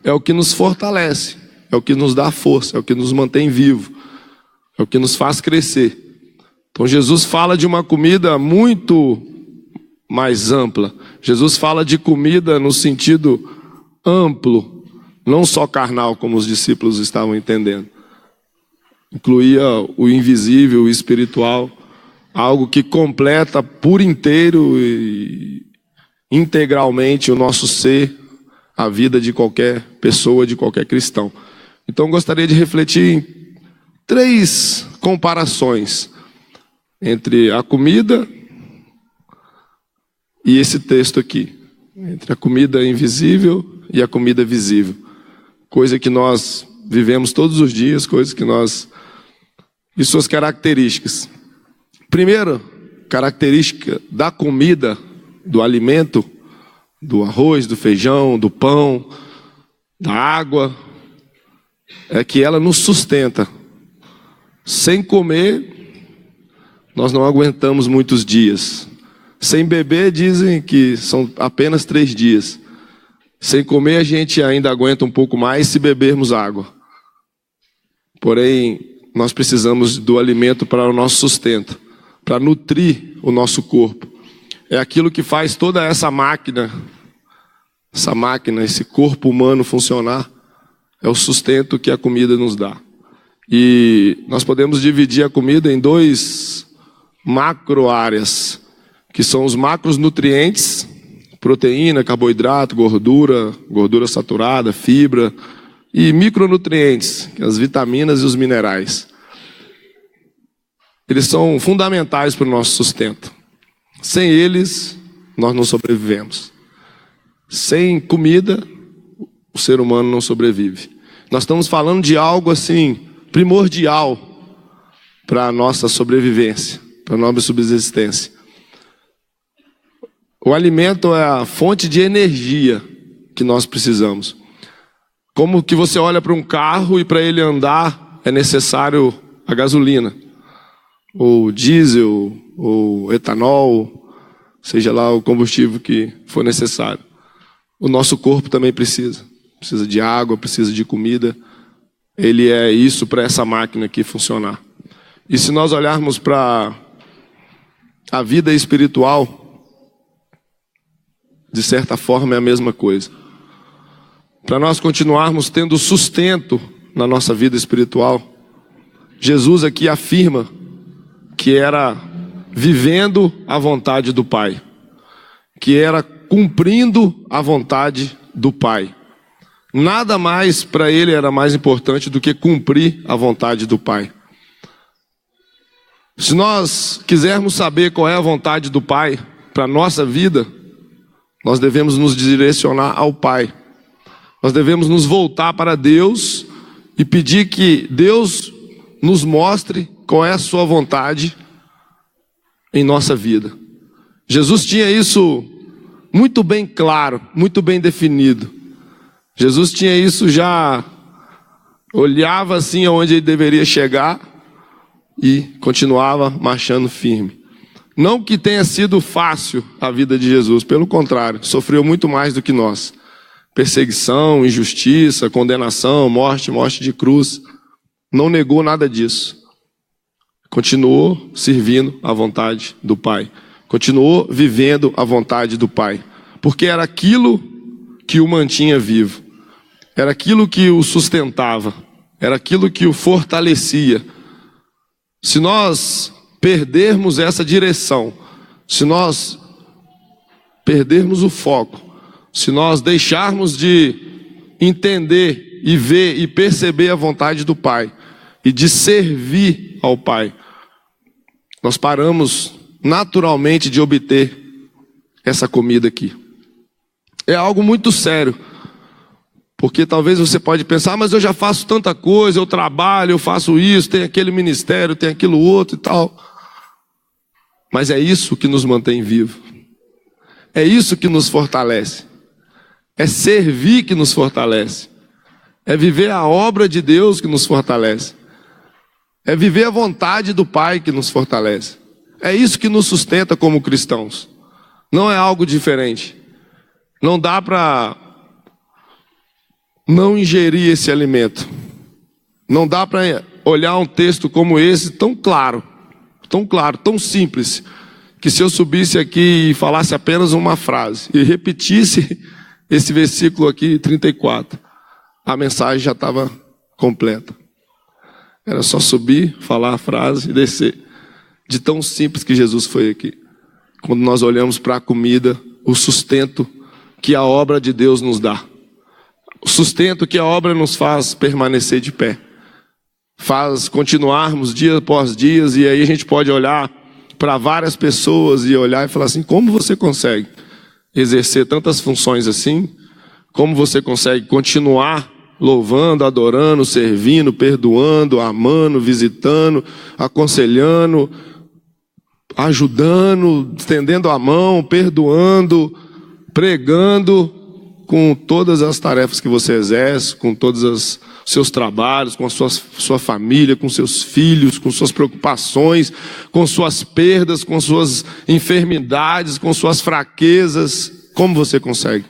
é o que nos fortalece, é o que nos dá força, é o que nos mantém vivo, é o que nos faz crescer. Então Jesus fala de uma comida muito mais ampla. Jesus fala de comida no sentido amplo, não só carnal, como os discípulos estavam entendendo. Incluía o invisível, o espiritual, algo que completa por inteiro e integralmente o nosso ser, a vida de qualquer pessoa, de qualquer cristão. Então gostaria de refletir em 3 comparações entre a comida e esse texto aqui. Entre a comida invisível e a comida visível. Coisa que nós vivemos todos os dias, coisas que nós... e suas características. Primeira característica da comida, do alimento, do arroz, do feijão, do pão, da água, é que ela nos sustenta. Sem comer, nós não aguentamos muitos dias. Sem beber, dizem que são apenas 3 dias. Sem comer, a gente ainda aguenta um pouco mais se bebermos água. Porém, nós precisamos do alimento para o nosso sustento, para nutrir o nosso corpo. É aquilo que faz toda essa máquina, esse corpo humano funcionar, é o sustento que a comida nos dá. E nós podemos dividir a comida em 2 macro áreas, que são os macronutrientes, proteína, carboidrato, gordura saturada, fibra, e micronutrientes, as vitaminas e os minerais. Eles são fundamentais para o nosso sustento. Sem eles, nós não sobrevivemos. Sem comida, o ser humano não sobrevive. Nós estamos falando de algo assim, primordial para a nossa sobrevivência, para a nossa subsistência. O alimento é a fonte de energia que nós precisamos. Como que você olha para um carro e para ele andar é necessário a gasolina, ou diesel, ou etanol, seja lá o combustível que for necessário. O nosso corpo também precisa de água, precisa de comida. Ele é isso para essa máquina aqui funcionar. E se nós olharmos para a vida espiritual, de certa forma é a mesma coisa. Para nós continuarmos tendo sustento na nossa vida espiritual, Jesus aqui afirma que era vivendo a vontade do Pai, que era cumprindo a vontade do Pai. Nada mais para ele era mais importante do que cumprir a vontade do Pai. Se nós quisermos saber qual é a vontade do Pai para a nossa vida, nós devemos nos direcionar ao Pai. Nós devemos nos voltar para Deus e pedir que Deus nos mostre qual é a sua vontade em nossa vida. Jesus tinha isso muito bem claro, muito bem definido. Jesus tinha isso já, olhava assim aonde ele deveria chegar e continuava marchando firme. Não que tenha sido fácil a vida de Jesus, pelo contrário, sofreu muito mais do que nós. Perseguição, injustiça, condenação, morte de cruz. Não negou nada disso. Continuou servindo à vontade do Pai. Continuou vivendo a vontade do Pai. Porque era aquilo que o mantinha vivo. Era aquilo que o sustentava. Era aquilo que o fortalecia. Se nós perdermos essa direção, se nós perdermos o foco, se nós deixarmos de entender e ver e perceber a vontade do Pai e de servir ao Pai, nós paramos naturalmente de obter essa comida aqui. É algo muito sério, porque talvez você pode pensar, mas eu já faço tanta coisa, eu trabalho, eu faço isso, tem aquele ministério, tem aquilo outro e tal. Mas é isso que nos mantém vivos. É isso que nos fortalece. É servir que nos fortalece. É viver a obra de Deus que nos fortalece. É viver a vontade do Pai que nos fortalece. É isso que nos sustenta como cristãos. Não é algo diferente. Não dá para não ingerir esse alimento. Não dá para olhar um texto como esse tão claro, tão simples, que se eu subisse aqui e falasse apenas uma frase e repetisse esse versículo aqui, 34, a mensagem já estava completa. Era só subir, falar a frase e descer. De tão simples que Jesus foi aqui. Quando nós olhamos para a comida, o sustento que a obra de Deus nos dá. O sustento que a obra nos faz permanecer de pé. Faz continuarmos dia após dia, e aí a gente pode olhar para várias pessoas e olhar e falar assim, como você consegue exercer tantas funções assim? Como você consegue continuar louvando, adorando, servindo, perdoando, amando, visitando, aconselhando, ajudando, estendendo a mão, perdoando, pregando, com todas as tarefas que você exerce, com todos os seus trabalhos, com a sua família, com seus filhos, com suas preocupações, com suas perdas, com suas enfermidades, com suas fraquezas. Como você consegue?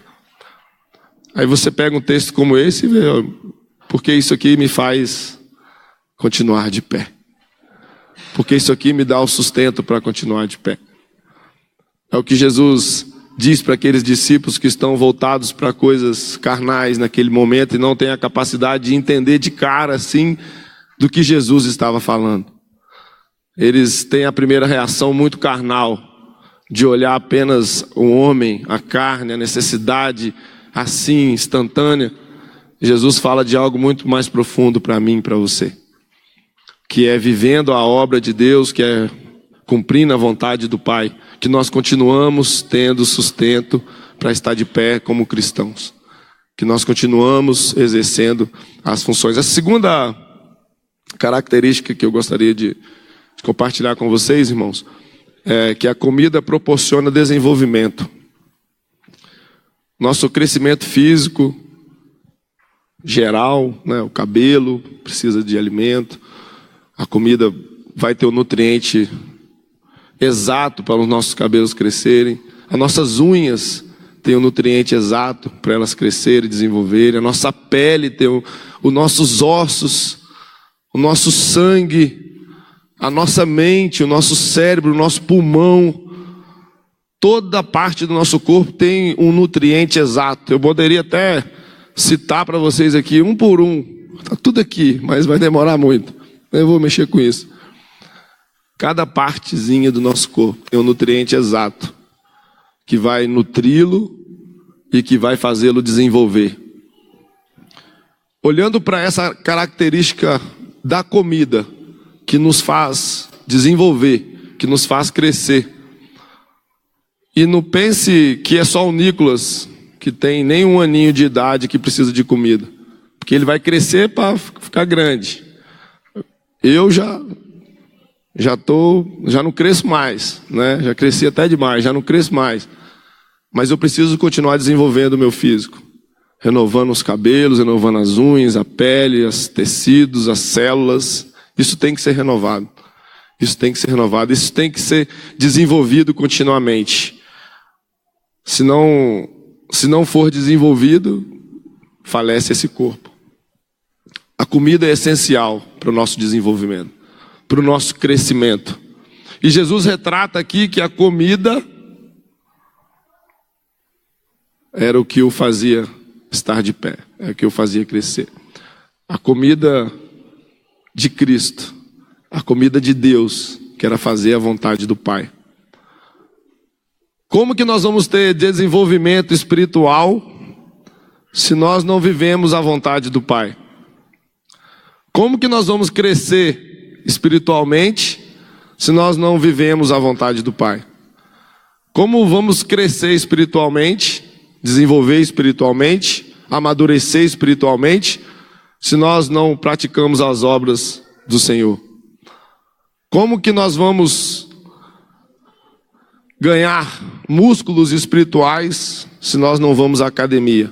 Aí você pega um texto como esse e vê, porque isso aqui me faz continuar de pé. Porque isso aqui me dá o sustento para continuar de pé. É o que Jesus diz para aqueles discípulos que estão voltados para coisas carnais naquele momento e não têm a capacidade de entender de cara assim do que Jesus estava falando. Eles têm a primeira reação muito carnal, de olhar apenas o homem, a carne, a necessidade assim, instantânea. Jesus fala de algo muito mais profundo para mim e para você, que é vivendo a obra de Deus, que é cumprindo a vontade do Pai, que nós continuamos tendo sustento para estar de pé como cristãos, que nós continuamos exercendo as funções. A segunda característica que eu gostaria de compartilhar com vocês, irmãos, é que a comida proporciona desenvolvimento. Nosso crescimento físico geral, né, o cabelo precisa de alimento, a comida vai ter o nutriente exato para os nossos cabelos crescerem. As nossas unhas têm o nutriente exato para elas crescerem e desenvolverem. A nossa pele tem os nossos ossos, o nosso sangue, a nossa mente, o nosso cérebro, o nosso pulmão. Toda parte do nosso corpo tem um nutriente exato. Eu poderia até citar para vocês aqui, um por um. Está tudo aqui, mas vai demorar muito. Eu vou mexer com isso. Cada partezinha do nosso corpo tem um nutriente exato, que vai nutri-lo e que vai fazê-lo desenvolver. Olhando para essa característica da comida, que nos faz desenvolver, que nos faz crescer. E não pense que é só o Nicolas, que tem nem um aninho de idade, que precisa de comida. Porque ele vai crescer para ficar grande. Eu já não cresço mais, né? Já cresci até demais, já não cresço mais. Mas eu preciso continuar desenvolvendo o meu físico. Renovando os cabelos, renovando as unhas, a pele, os tecidos, as células. Isso tem que ser renovado. Isso tem que ser renovado. Isso tem que ser desenvolvido continuamente. Se não for desenvolvido, falece esse corpo. A comida é essencial para o nosso desenvolvimento, para o nosso crescimento. E Jesus retrata aqui que a comida era o que o fazia estar de pé, é o que o fazia crescer. A comida de Cristo, a comida de Deus, que era fazer a vontade do Pai. Como que nós vamos ter desenvolvimento espiritual se nós não vivemos a vontade do Pai? Como que nós vamos crescer espiritualmente se nós não vivemos a vontade do Pai? Como vamos crescer espiritualmente, desenvolver espiritualmente, amadurecer espiritualmente, se nós não praticamos as obras do Senhor? Como que nós vamos ganhar músculos espirituais se nós não vamos à academia,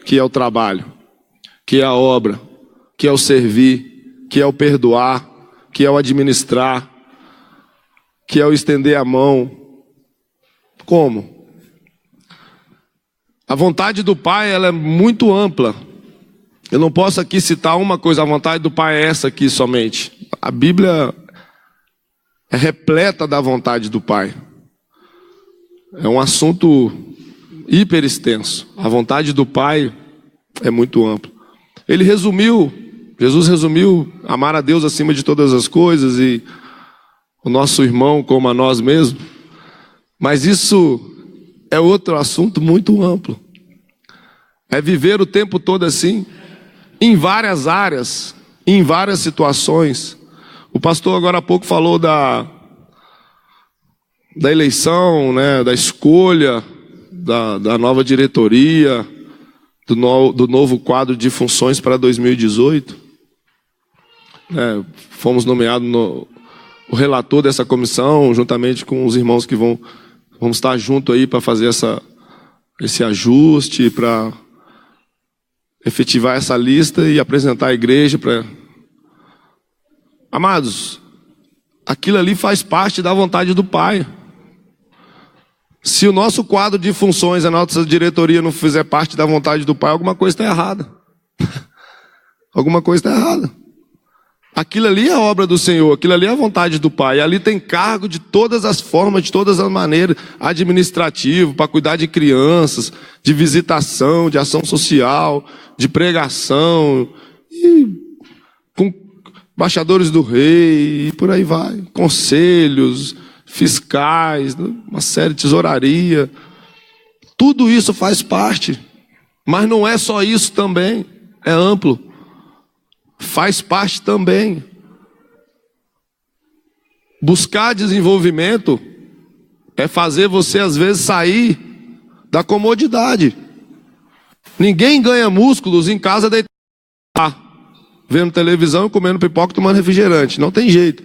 que é o trabalho, que é a obra, que é o servir, que é o perdoar, que é o administrar, que é o estender a mão? Como? A vontade do Pai, ela é muito ampla. Eu não posso aqui citar uma coisa, a vontade do Pai é essa aqui somente. A Bíblia é repleta da vontade do Pai. É um assunto hiper extenso. A vontade do Pai é muito ampla. Jesus resumiu amar a Deus acima de todas as coisas e o nosso irmão como a nós mesmos. Mas isso é outro assunto muito amplo. É viver o tempo todo assim, em várias áreas, em várias situações. O pastor agora há pouco falou da eleição, né, da escolha, da nova diretoria, do novo quadro de funções para 2018. Fomos nomeados o relator dessa comissão, juntamente com os irmãos que vamos estar junto aí para fazer esse ajuste, para efetivar essa lista e apresentar à igreja para... Amados, aquilo ali faz parte da vontade do Pai. Se o nosso quadro de funções, a nossa diretoria não fizer parte da vontade do Pai, alguma coisa está errada. Alguma coisa está errada. Aquilo ali é a obra do Senhor, aquilo ali é a vontade do Pai. Ali tem cargo de todas as formas, de todas as maneiras, administrativo, para cuidar de crianças, de visitação, de ação social, de pregação, e com embaixadores do rei, e por aí vai. Conselhos, fiscais, uma série de tesouraria. Tudo isso faz parte. Mas não é só isso também, é amplo. Faz parte também. Buscar desenvolvimento é fazer você às vezes sair da comodidade. Ninguém ganha músculos em casa deitado, vendo televisão, comendo pipoca, tomando refrigerante. Não tem jeito.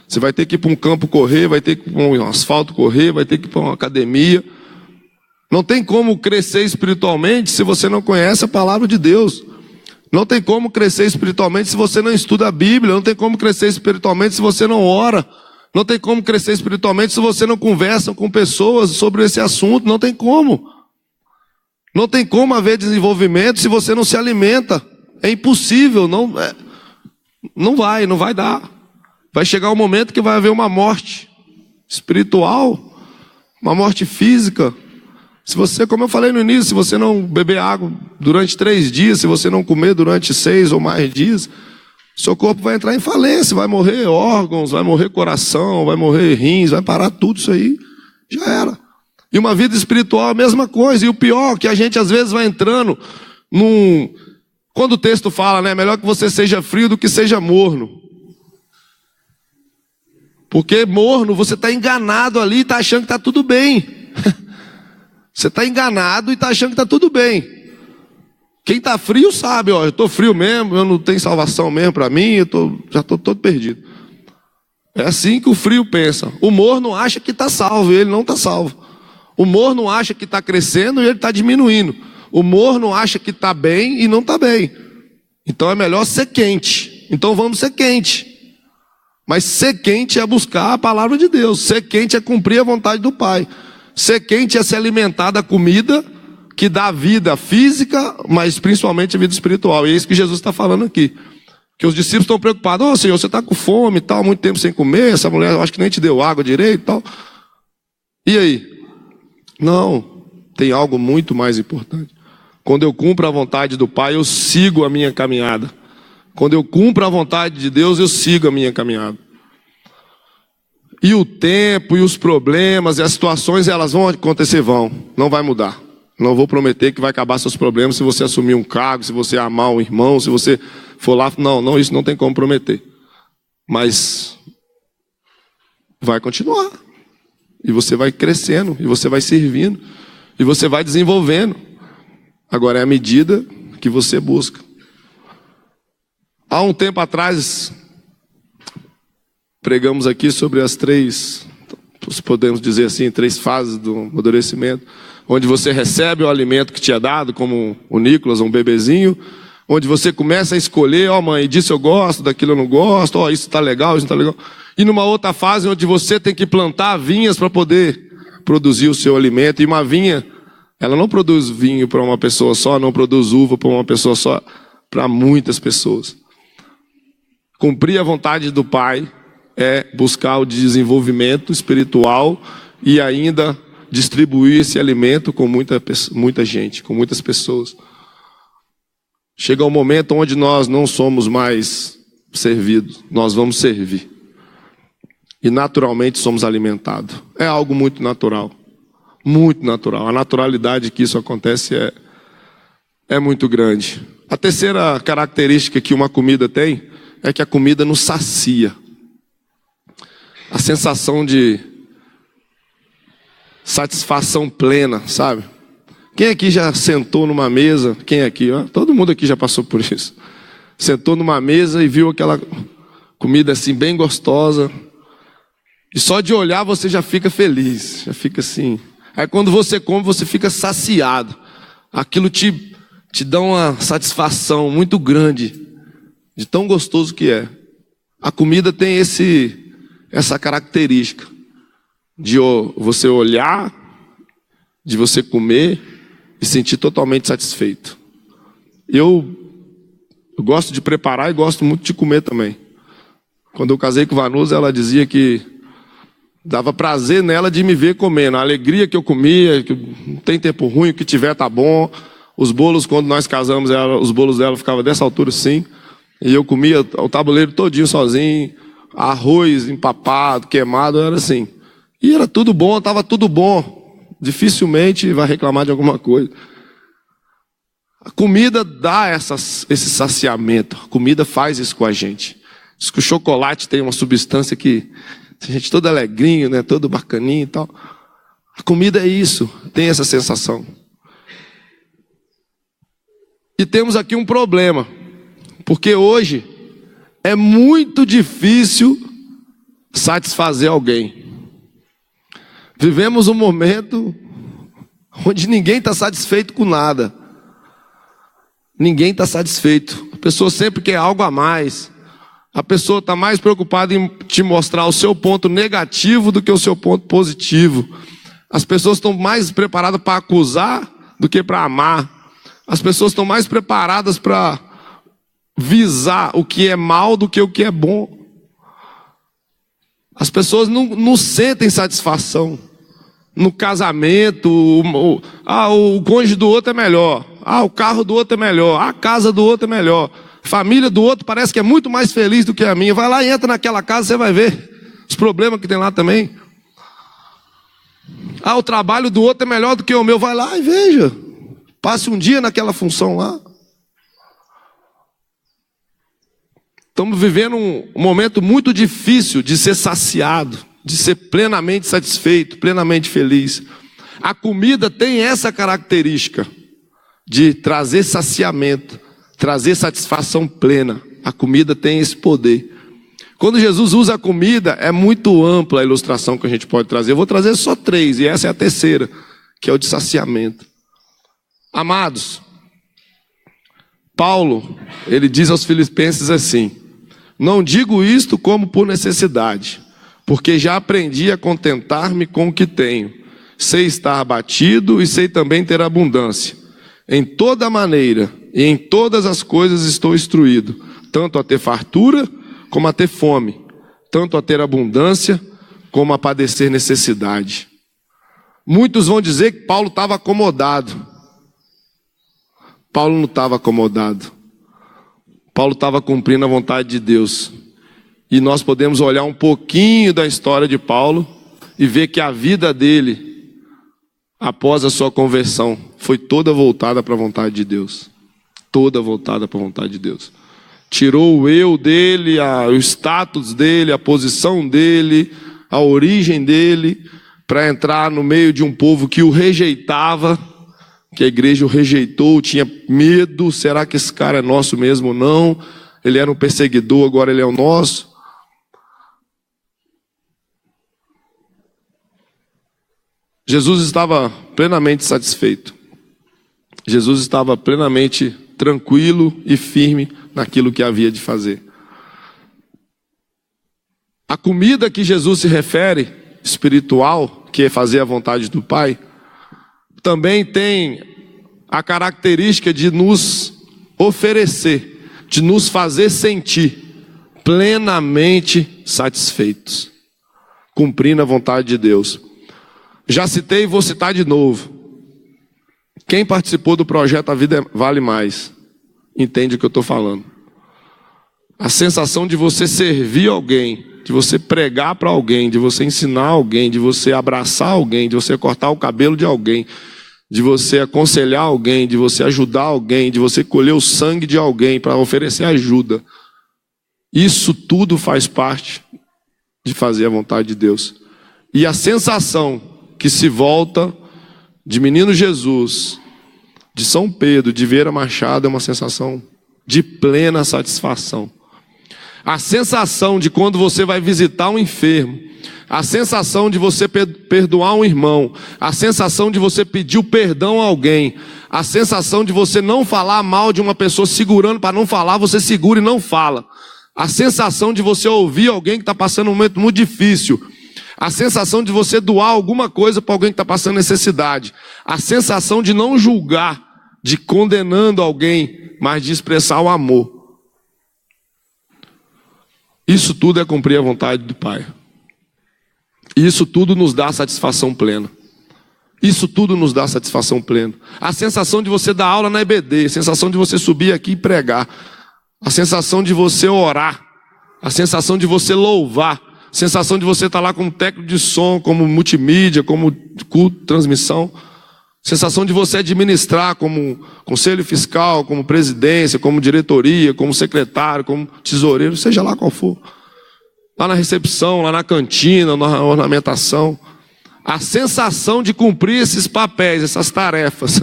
Você vai ter que ir para um campo correr, vai ter que ir para um asfalto correr, vai ter que ir para uma academia. Não tem como crescer espiritualmente se você não conhece a palavra de Deus. Não tem como crescer espiritualmente se você não estuda a Bíblia. Não tem como crescer espiritualmente se você não ora. Não tem como crescer espiritualmente se você não conversa com pessoas sobre esse assunto. Não tem como. Não tem como haver desenvolvimento se você não se alimenta. É impossível. Não vai dar. Vai chegar um momento que vai haver uma morte espiritual, uma morte física. Se você, como eu falei no início, se você não beber água durante 3 dias, se você não comer durante 6 ou mais dias, seu corpo vai entrar em falência, vai morrer órgãos, vai morrer coração, vai morrer rins, vai parar tudo isso aí, já era. E uma vida espiritual é a mesma coisa. E o pior é que a gente às vezes vai entrando num... Quando o texto fala, né, melhor que você seja frio do que seja morno. Porque morno, você está enganado ali e está achando que está tudo bem. Você está enganado e está achando que está tudo bem. Quem está frio sabe, ó, eu estou frio mesmo, eu não tenho salvação mesmo para mim, já estou todo perdido. É assim que o frio pensa. O morno acha que está salvo e ele não está salvo. O morno acha que está crescendo e ele está diminuindo. O morno acha que está bem e não está bem. Então é melhor ser quente. Então vamos ser quente. Mas ser quente é buscar a palavra de Deus. Ser quente é cumprir a vontade do Pai. Ser quente é se alimentar da comida que dá vida física, mas principalmente a vida espiritual. E é isso que Jesus está falando aqui. Que os discípulos estão preocupados. Ô Senhor, você está com fome e tal, muito tempo sem comer. Essa mulher, eu acho que nem te deu água direito e tal. E aí? Não, tem algo muito mais importante. Quando eu cumpro a vontade do Pai, eu sigo a minha caminhada. Quando eu cumpro a vontade de Deus, eu sigo a minha caminhada. E o tempo, e os problemas, e as situações, elas vão acontecer, não vai mudar. Não vou prometer que vai acabar seus problemas se você assumir um cargo, se você amar um irmão, se você for lá, não, isso não tem como prometer. Mas vai continuar. E você vai crescendo, e você vai servindo, e você vai desenvolvendo. Agora é a medida que você busca. Há um tempo atrás, pregamos aqui sobre as 3, podemos dizer assim, 3 fases do amadurecimento, onde você recebe o alimento que te é dado, como o Nicolas, um bebezinho, onde você começa a escolher, mãe, disso eu gosto, daquilo eu não gosto, isso está legal, isso não está legal. E numa outra fase, onde você tem que plantar vinhas para poder produzir o seu alimento. E uma vinha, ela não produz vinho para uma pessoa só, não produz uva para uma pessoa só, para muitas pessoas. Cumprir a vontade do Pai é buscar o desenvolvimento espiritual e ainda distribuir esse alimento com muita gente, com muitas pessoas. Chega um momento onde nós não somos mais servidos, nós vamos servir. E naturalmente somos alimentados. É algo muito natural. Muito natural. A naturalidade que isso acontece é muito grande. A terceira característica que uma comida tem é que a comida nos sacia. A sensação de satisfação plena, sabe? Quem aqui já sentou numa mesa? Quem aqui? Todo mundo aqui já passou por isso. Sentou numa mesa e viu aquela comida assim bem gostosa. E só de olhar você já fica feliz. Já fica assim. Aí quando você come, você fica saciado. Aquilo te te dá uma satisfação muito grande, de tão gostoso que é. A comida tem essa característica de você olhar, de você comer e sentir totalmente satisfeito. Eu gosto de preparar e gosto muito de comer também. Quando eu casei com Vanusa, ela dizia que dava prazer nela de me ver comendo. A alegria que eu comia, que não tem tempo ruim, o que tiver tá bom. Os bolos, quando nós casamos, os bolos dela ficavam dessa altura assim. E eu comia o tabuleiro todinho sozinho. Arroz empapado, queimado, era assim. E era tudo bom, estava tudo bom. Dificilmente vai reclamar de alguma coisa. A comida dá esse saciamento. A comida faz isso com a gente. Diz que o chocolate tem uma substância que a gente todo alegrinho, né? Todo bacaninho e tal. A comida é isso, tem essa sensação. E temos aqui um problema, porque hoje é muito difícil satisfazer alguém. Vivemos um momento onde ninguém está satisfeito com nada. Ninguém está satisfeito. A pessoa sempre quer algo a mais. A pessoa está mais preocupada em te mostrar o seu ponto negativo do que o seu ponto positivo. As pessoas estão mais preparadas para acusar do que para amar. As pessoas estão mais preparadas para visar o que é mal do que o que é bom. As pessoas não sentem satisfação. No casamento, o cônjuge do outro é melhor. O carro do outro é melhor. A casa do outro é melhor. A família do outro parece que é muito mais feliz do que a minha. Vai lá e entra naquela casa, você vai ver os problemas que tem lá também. O trabalho do outro é melhor do que o meu. Vai lá e veja. Passe um dia naquela função lá. Estamos vivendo um momento muito difícil de ser saciado, de ser plenamente satisfeito, plenamente feliz. A comida tem essa característica de trazer saciamento, trazer satisfação plena. A comida tem esse poder. Quando Jesus usa a comida, é muito ampla a ilustração que a gente pode trazer. Eu vou trazer só 3, e essa é a terceira, que é o de saciamento. Amados, Paulo, ele diz aos Filipenses assim: não digo isto como por necessidade, porque já aprendi a contentar-me com o que tenho. Sei estar abatido e sei também ter abundância. Em toda maneira e em todas as coisas estou instruído, tanto a ter fartura como a ter fome, tanto a ter abundância como a padecer necessidade. Muitos vão dizer que Paulo estava acomodado. Paulo não estava acomodado. Paulo estava cumprindo a vontade de Deus. E nós podemos olhar um pouquinho da história de Paulo e ver que a vida dele, após a sua conversão, foi toda voltada para a vontade de Deus. Toda voltada para a vontade de Deus. Tirou o eu dele, o status dele, a posição dele, a origem dele, para entrar no meio de um povo que o rejeitava, que a igreja o rejeitou, tinha medo. Será que esse cara é nosso mesmo ou não? Ele era um perseguidor, agora ele é o nosso. Jesus estava plenamente satisfeito. Jesus estava plenamente tranquilo e firme naquilo que havia de fazer. A comida que Jesus se refere, espiritual, que é fazer a vontade do Pai, também tem a característica de nos oferecer, de nos fazer sentir plenamente satisfeitos, cumprindo a vontade de Deus. Já citei e vou citar de novo. Quem participou do projeto A Vida Vale Mais entende o que eu estou falando. A sensação de você servir alguém, de você pregar para alguém, de você ensinar alguém, de você abraçar alguém, de você cortar o cabelo de alguém, de você aconselhar alguém, de você ajudar alguém, de você colher o sangue de alguém para oferecer ajuda. Isso tudo faz parte de fazer a vontade de Deus. E a sensação que se volta de Menino Jesus, de São Pedro, de Vieira Machado, é uma sensação de plena satisfação. A sensação de quando você vai visitar um enfermo, a sensação de você perdoar um irmão, a sensação de você pedir o perdão a alguém, a sensação de você não falar mal de uma pessoa segurando para não falar, você segura e não fala. A sensação de você ouvir alguém que está passando um momento muito difícil. A sensação de você doar alguma coisa para alguém que está passando necessidade. A sensação de não julgar, de condenando alguém, mas de expressar o amor. Isso tudo é cumprir a vontade do Pai. Isso tudo nos dá satisfação plena. Isso tudo nos dá satisfação plena. A sensação de você dar aula na EBD, a sensação de você subir aqui e pregar, a sensação de você orar, a sensação de você louvar, a sensação de você estar lá como técnico de som, como multimídia, como culto, transmissão, a sensação de você administrar como conselho fiscal, como presidência, como diretoria, como secretário, como tesoureiro, seja lá qual for. Lá na recepção, lá na cantina, na ornamentação. A sensação de cumprir esses papéis, essas tarefas,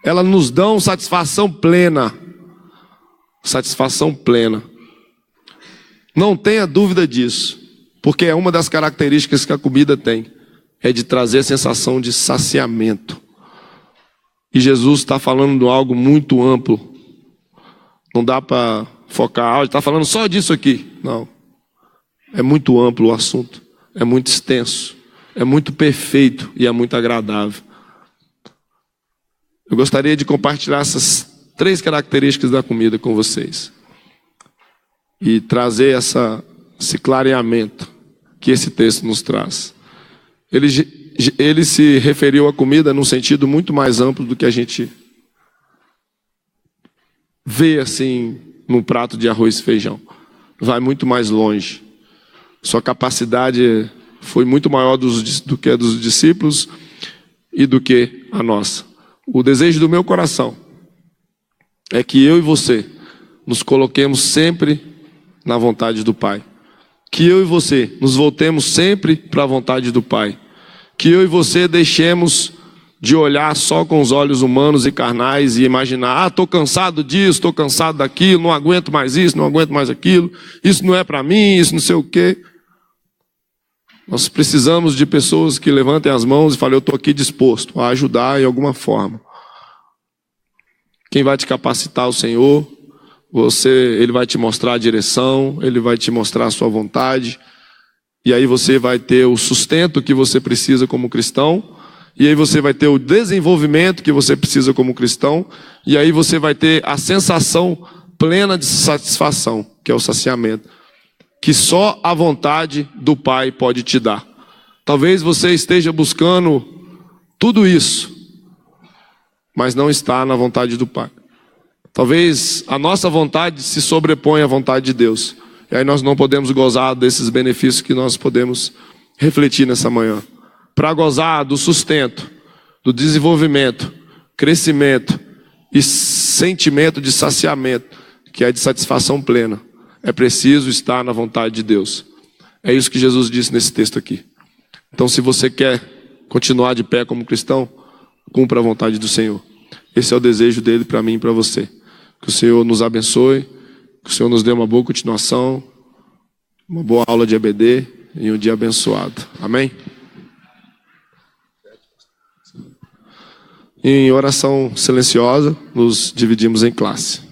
elas nos dão satisfação plena. Satisfação plena. Não tenha dúvida disso, porque é uma das características que a comida tem, é de trazer a sensação de saciamento. E Jesus está falando de algo muito amplo. Não dá para focar, ele está falando só disso aqui. Não. É muito amplo o assunto, é muito extenso, é muito perfeito e é muito agradável. Eu gostaria de compartilhar essas 3 características da comida com vocês. E trazer esse clareamento que esse texto nos traz. Ele se referiu à comida num sentido muito mais amplo do que a gente vê assim num prato de arroz e feijão. Vai muito mais longe. Sua capacidade foi muito maior do que a dos discípulos e do que a nossa. O desejo do meu coração é que eu e você nos coloquemos sempre na vontade do Pai. Que eu e você nos voltemos sempre para a vontade do Pai. Que eu e você deixemos de olhar só com os olhos humanos e carnais e imaginar, estou cansado disso, estou cansado daquilo, não aguento mais isso, não aguento mais aquilo, isso não é para mim, isso não sei o quê. Nós precisamos de pessoas que levantem as mãos e falem, eu estou aqui disposto a ajudar em alguma forma. Quem vai te capacitar é o Senhor, Ele vai te mostrar a direção, Ele vai te mostrar a sua vontade, e aí você vai ter o sustento que você precisa como cristão, e aí você vai ter o desenvolvimento que você precisa como cristão, e aí você vai ter a sensação plena de satisfação, que é o saciamento, que só a vontade do Pai pode te dar. Talvez você esteja buscando tudo isso, mas não está na vontade do Pai. Talvez a nossa vontade se sobreponha à vontade de Deus, e aí nós não podemos gozar desses benefícios que nós podemos refletir nessa manhã. Para gozar do sustento, do desenvolvimento, crescimento e sentimento de saciamento, que é de satisfação plena, é preciso estar na vontade de Deus. É isso que Jesus disse nesse texto aqui. Então, se você quer continuar de pé como cristão, cumpra a vontade do Senhor. Esse é o desejo dele para mim e para você. Que o Senhor nos abençoe, que o Senhor nos dê uma boa continuação, uma boa aula de EBD e um dia abençoado. Amém? Em oração silenciosa, nos dividimos em classe.